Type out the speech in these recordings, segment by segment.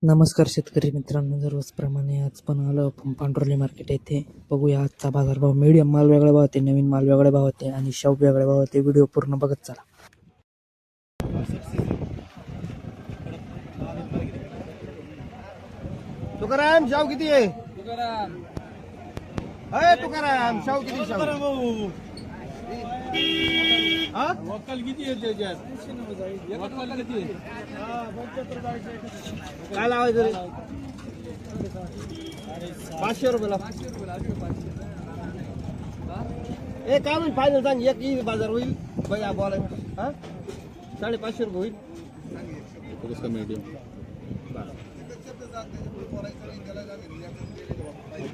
नमस्कार शेतकरी मित्रांनो, दररोजप्रमाणे आज पण आलो आपण पांढरोली मार्केट येथे. बघूया आजचा बाजारभाव. मीडियम माल वेगळ्या भाव होते, नवीन माल वेगळ्या भाव होते आणि शाव वेगळ्या भाव होते. व्हिडिओ पूर्ण बघत चला. तुकाराम शाव किती आहे? तुकाराम शाव किती? शाव वक्कल किती आहे त्याच्यात? वक्कल किती? काय लावायचं रे? 500 रुपयाला. ए काय म्हणजे फायनल सांग, एक ही बाजार होईल बघा बोला. 550 रुपये होईल.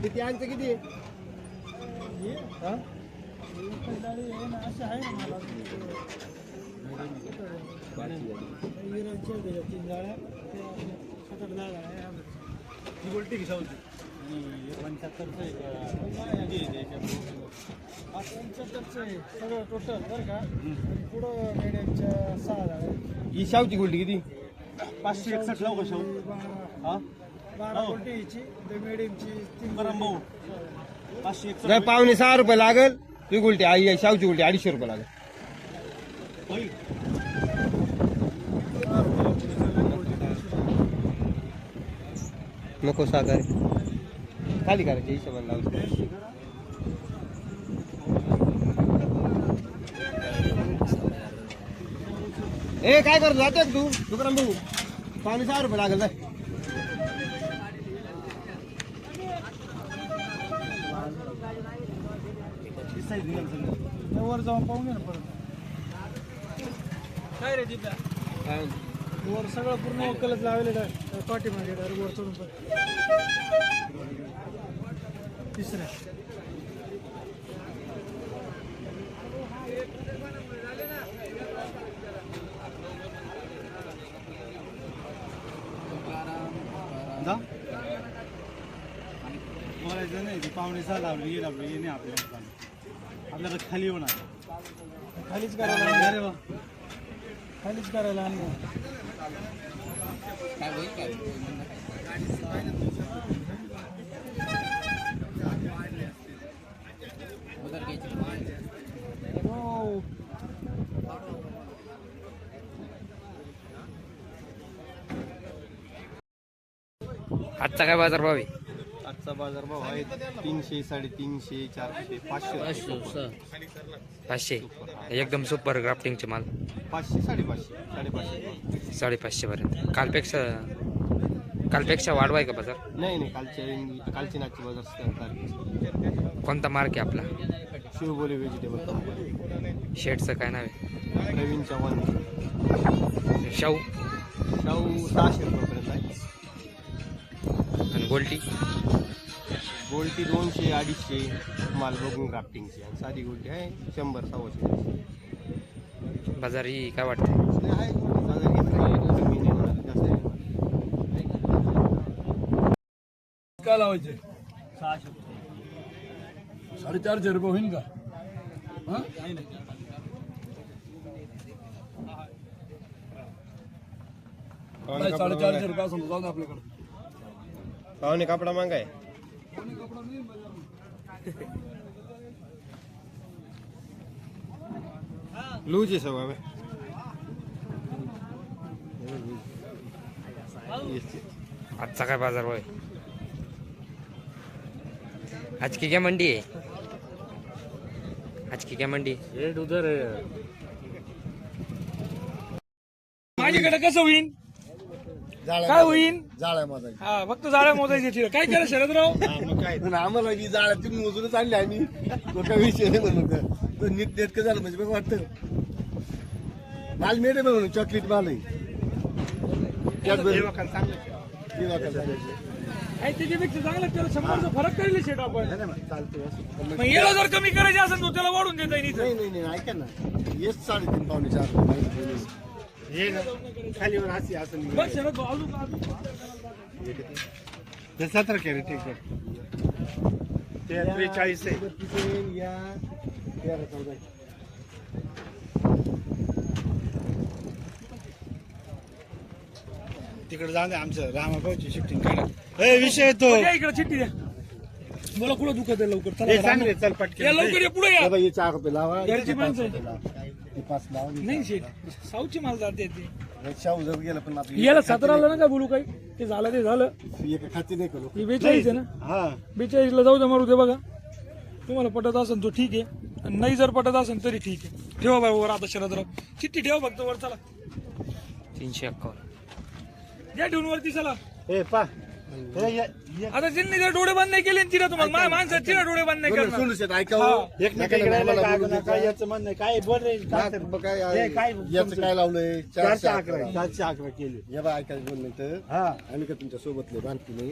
किती अंक किती आहे? सगळं टोटल बरं का. पुढं मेडियमच्या 6,000. ही शावची गोल्टी किती? 561 लाव का शाव? 12 कोटीची मेडियमची 3 भाऊ 561 नाही, पावणे 6 रुपये लागल. ती गोल्टी आई शावची गोल्टी 250 रुपये लागेल. नको साखर खाली करायच्या हिशोबाने लावतो. ए काय करतो जाते तू दुकान बघू? 5.6 रुपये लागेल. जाय वर जाऊन पाहून घे ना परत. काय रे तिथं काय वर सगळं पूर्ण वक्कलच लावलेलं आहे. पाठीमागे वर चढून तिसऱ्या बोलायचं नाही. ती 5.6 लावली ये लावली ये नाही आपल्याकडे खाली होणार. खालीच करायला अरे वा खालीच करायला आणलं. हो आजचा काय बाजारभाव आहे? आजचा बाजारभाव आहे 300, 350, 400, 500. 500. एकदम सुपर ग्राफ्टिंगचे माल. 500, 550, 550 पर्यंत. कालपेक्षा वाढवाय का बाजार? नाही कालची नाची बाजार तारखेची. कोणता मार्क आहे आपला? शिवबोली व्हेजिटेबल कंपनी. शेडचं काय नाव आहे? प्रवीण चव्हाण. शाहू शाहू 600 रुपयापर्यंत आहे. आणि गोल्टी? गोल्टी 200, 250 माल बघून ग्राफ्टिंगची. आणि साधी गोल्टी आहे 100, 150. बाजार ही काय वाटते? आहे बाजार कमी नाही होणार, जास्त नाही. काय लावायचे? 450 रुपये होईल का? हा 450 रुपये असं जाऊन आपल्याकडे. पाहुणे कपडा मागाय. लूज आहे सगळं. आजचा काय बाजारभाव आहे? आज की क्या मंडी है? आज की क्या मंडी? रेट उधर माझ्याकडे कसं होईन? काय होईन? जाळ्या माझा हा फक्त जाळ्या मोजायचे तिला. काय केलं शरदराव? मग काय आम्हाला ही जाळ्या तुम्ही मोजूनच आणली आम्ही. तो काय विषय नाही म्हणून तो नीट नेटकं झालं म्हणजे बघ वाटतं. माल मिळते बघ म्हणून चॉकलेट माल आहे. त्याच्यापेक्षा चांगलं त्याला 100चा फरक करेल शेट आपण. चालतंय. मग येलो जर कमी करायचे असेल तर त्याला वाढून देता येईल. नाही ऐका ना, हेच 3.5 पावणे 4 हे खालीवर हाती असं बघ शरद भाऊ, अजून 17 कॅरेट ठीक आहे. 43 आहे. या 13-14. तिकडे जाऊ दे आमचं रामाभाऊची शिफ्टिंग काढा विषय येतो इकडे चिठ्ठी द्या मला कुठं दुखत आहे लवकर हे चला सांग रे, चल पटकन या लवकर या पुढे या हे बाई, हे 4 रुपये लावा घरची माणसं आहे. हे 5 लावा नाही शेठ साऊची माल जाते ती शाहू जर गेलं पण आपली याला 17ला नका बोलू काही ते झालं ते झालं एका खाती नाही करू ही 42 आहे ना हा 42 ला जाऊ दे मारू दे बघा तुम्हाला पटत असेल तो ठीक आहे आणि नाही जर पटत असेल तरी ठीक आहे ठेवा बाबा वर आता शरदराव चिठ्ठी ठेवा फक्त वर चला 351. द्या ठेवून वरती चला हे पा आता त्यांनी जर डोळे बंद नाही केले तिला तुम्हाला माझ्या माणसात तिला डोळे बंद नाही करणार सोडू शकत ऐकावं काय याचं म्हणणं काय बोल रे काय ते? हे काय याचं काय लावलंय 411 411 केले या बा ऐकायचं बोल नाही तर हा आम्ही का तुमच्या सोबतले बांधती नाही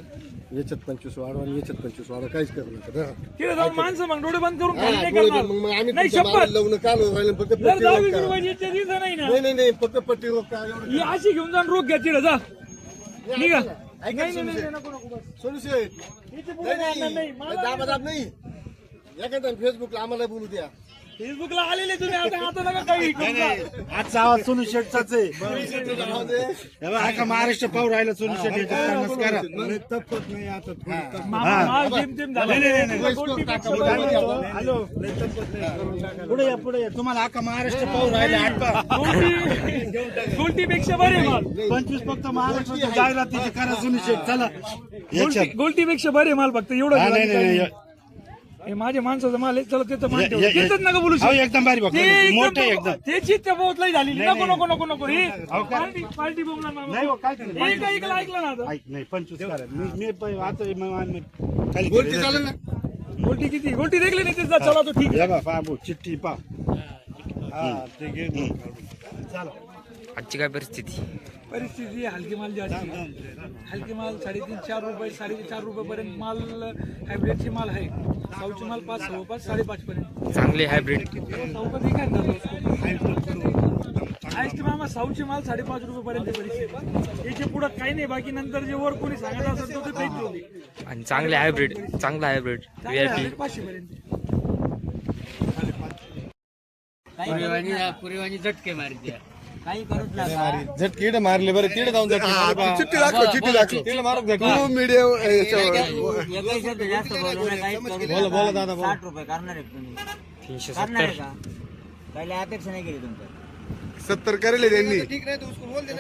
याच्यात 25 वाढवा आणि याच्यात 25 वाढवा काहीच करू नका बरं. तिला जाऊन माणसं मग डोळे बंद करून हा, खाली नाही डोळे करणार बंद. मग आम्ही नाही तुमच्या शपथ मारायला लावून काल राहिलं फक्त जर पट्टी रोग 10-20 करा. रुपयाची इच्छा दिसत नाही ना नाही फक्त पट्टी रोग करा एवढं. ही अशी घेऊन जाऊन रोग घ्या तिला जा निघा ऐका नाही सोनू नाही शेठ. नको नको बस सोनू शेठ. इथे पुढे जाणार नाही मला दाबादाब नाही एखाद्या फेसबुकला आम्हाला बोलू द्या फेसबुकला आलेले तुम्ही आता आता नका काही करू नका. आजचा आवाज सोनू शेठचाच आहे राहू दे. हे बघ, अख्खा महाराष्ट्र पाहू राहिलं सोनू शेठ याच्यात नमस्कार मामा माल जेमतेम झाला. गोष्टीपेक्षा बरं. हॅलो पुढे या तुम्हाला अख्खा महाराष्ट्र पाहू राहिलं आटपा गोल्टीपेक्षा बरे माल 25 फक्त महाराष्ट्राच्या जाहिरातीची करा सोनू शेठ चला याच्यात गोल्टीपेक्षा बरे माल फक्त एवढं हा, नाही झालं. नाही हे माझ्या माणसाचा माल आहे चला त्याचं मान ठेवू. ये- ये- त्याचंच नका बोलू हो, एकदम भारी बघ मोठे एकदम त्याची त्या बोतलाही झाली नको नको नको नको हे पार्टी बोलणार मामा. नाही हो, काय केलं? हे ऐकलं ऐकलं ना आता ऐक नाही 25 करा मी आता खाली गोष्टी चालेल ना गोल्टी किती गोल्टी देखली नाही त्याचा चला तो ठीक आहे. हे बघ पहा भाऊ, चिठ्ठी पा चला आजची काय परिस्थिती? परिस्थिती हलकी माल जी असते हलकी माल 3.5-4 रुपये 4.5 रुपयापर्यंत माल हायब्रिडची माल आहे साऊची माल 5-5 5.5 पर्यंत चांगले हायब्रिड. आईस्क्रीम मामा साऊची माल 5.5 रुपयापर्यंत परिस्थिती याच्या पुढं काही नाही बाकी नंतर जे वर कोणी सांगत असेल तो ते काहीच नाही. आणि चांगले हायब्रिड चांगला हायब्रिड VIP. 500 पर्यंत पुरेवानी झटके मारते झटकीड मारले बरं तिकडे जाऊन चिठ्ठी दाखव चिठ्ठी दाखव तिकडे मारून मीडिया बोला दादा 60 रुपये करणार आहे तुम्ही 370. करणार आहे का पहिले अपेक्षा नाही केली तुमच्या 70 करेले त्यांनी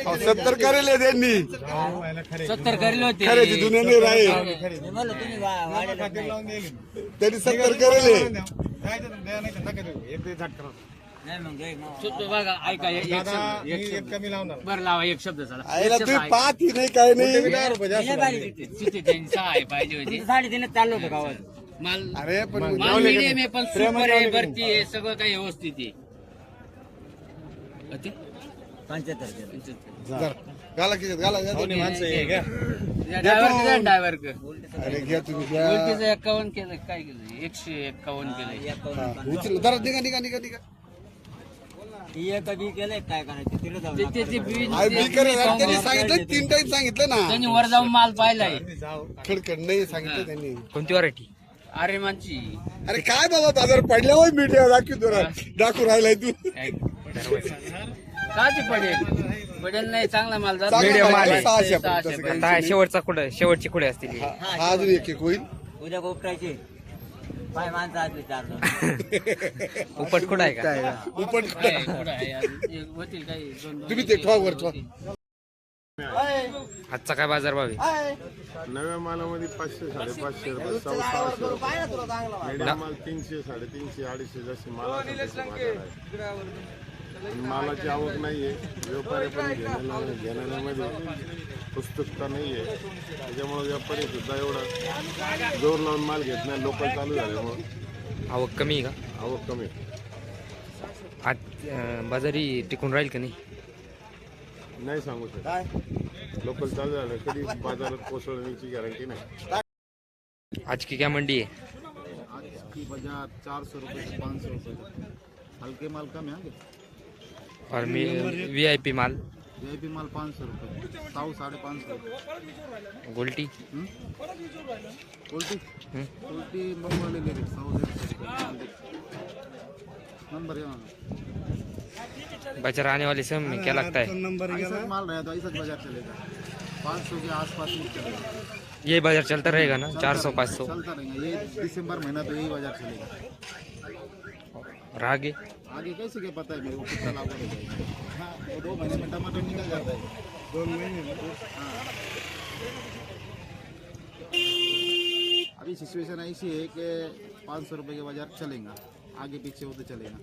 70 करेले त्यांनी 70 करले होते खरेदी जुने नाही राहील मी म्हणलं तुम्ही वाढेल नाही त्यांनी 70 करेले नाही मग गई बघा ऐका बरं लावा एक शब्द चला आईला तुम्ही पाहत ही नाही काय नाही तिथे त्यांची सहाय पाहिजे होती 3.5 चाललो होतं गावात माल अरे पण माल medium आहे पण सुपर आहे भरती आहे सगळं काही व्यवस्थित आहे किती? 75 गाला की गाला ड्रायव्हर अरे घ्या तुम्ही घ्या 51 केलं काय केलं 151 केलं उचल जरा निघा निघा निघा निघा कधी केलंय काय करायचं तिकडे जाऊ त्यांनी सांगितलं 3 टाइम सांगितलं ना त्यांनी वर जाऊन माल पाहिलाय खडखड नाही सांगितलं त्यांनी कोणती व्हरायटी? अरे मानची अरे काय बाबा बाजार पडल्यावर मीडिया दाखवू राहिलाय तू काची पडेल नाही चांगला माल जातो चांगला Medium माल आहे. 600 पर्यंत. आता शेवटची कुठे असतील ही? हा अजून एक होईल उद्या गोपटायचे पाय माणसं असले 4 उपट कुठं आहे का? उपट होतील काही 2-2 तुम्ही ते ठेवा वर ठेवा आजचा काय बाजारभाव आहे? नव्या मालामध्ये 500 550 रुपये 600 मीडियम माल 300 350 250 जसे मालाची आवक नाहीये व्यापारी पण घेण्यामध्ये पुस्तकता नाहीये त्याच्यामुळे व्यापारी सुद्धा एवढा जोर लावून माल घेत नाही लोकल चालू झाल्यामुळे आवक कमी आहे का? आवक कमी आज बाजारी टिकून राहील का नाही? नाही सांगू शकत लोकल चालू झालं कधी बाजारात पोहोचवण्याची गॅरंटी नाही आज की क्या मंडी है? की बाजार 400 रुपये से 500 रुपये हल्के माल कम है और VIP माल वीआईपी माल 500 रुपये 100 550 रुपये गोल्टी उल्टी उल्टी बंगवाले ले रहे 100 नंबर है बाजार आने वाले समय में क्या लगता है? ऐसा माल रहा तो ऐसा बाजार चलेगा 500 के आसपास ही चलेगा, ये बाजार चलता रहेगा ना 400-500 चलता रहेगा। ये दिसंबर महीना तो यही बाजार चलेगा। और आगे आगे कैसे क्या पता है मेरे को कितना लाभ होगा। हाँ, वो 2 महीने में टमाटर निकल जाता है। 2 महीने में हाँ। अभी सिचुएशन ऐसी है कि 500 रुपये के बाजार चलेगा, आगे पीछे होते चलेगा।